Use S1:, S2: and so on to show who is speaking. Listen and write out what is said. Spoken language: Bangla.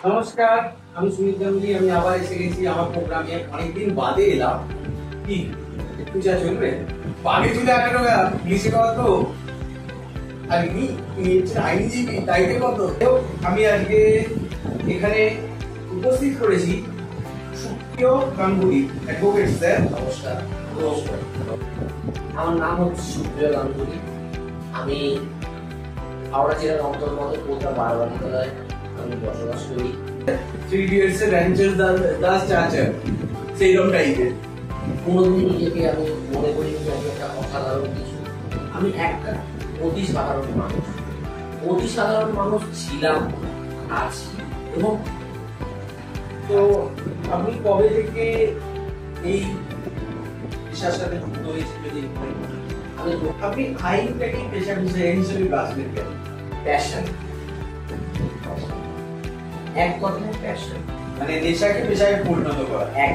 S1: নমস্কার, আমি সুমিত গাঙ্গুলি। আমি আবার এসে গেছি আমার প্রোগ্রামে। অনেকদিন বাদে এলাম। কি পূজা চলবে? বাগে চলে 18 পুলিশে কত আর আইনজীবী দায়িত্ব কত। আমি আজকে এখানে উপস্থিত করেছি সুপ্রিয় গাঙ্গুলি অ্যাডভোকেট স্যার।
S2: নমস্কার। নমস্কার, আমার নাম হচ্ছে সুপ্রিয় গাঙ্গুলি। আমি হাওড়া জেলার অন্তর্গত কলকাতা বারবাড়িতলায় আমি বসবাস করি।
S1: 3 ইডিয়টস এর র্যাঞ্চার দাস চাচার সেইরকম টাইপের।
S2: কোনোদিন নিজেকে আমি মনে করি যে আমি একটা অসাধারণ কিছু। আমি একটা অতি সাধারণ মানুষ। অতি সাধারণ মানুষ ছিলাম, আছি। এবং
S1: তো আপনি কবে থেকে এই পেশার সাথে যুক্ত হয়েছেন? যদি আপনি আইনটাকে পেশা হিসেবে বাঁচবেন কেন?
S2: প্যাশন, এক কথায় প্যাশন,
S1: মানে নেশাকে পেশায় পরিণত করা।
S2: এক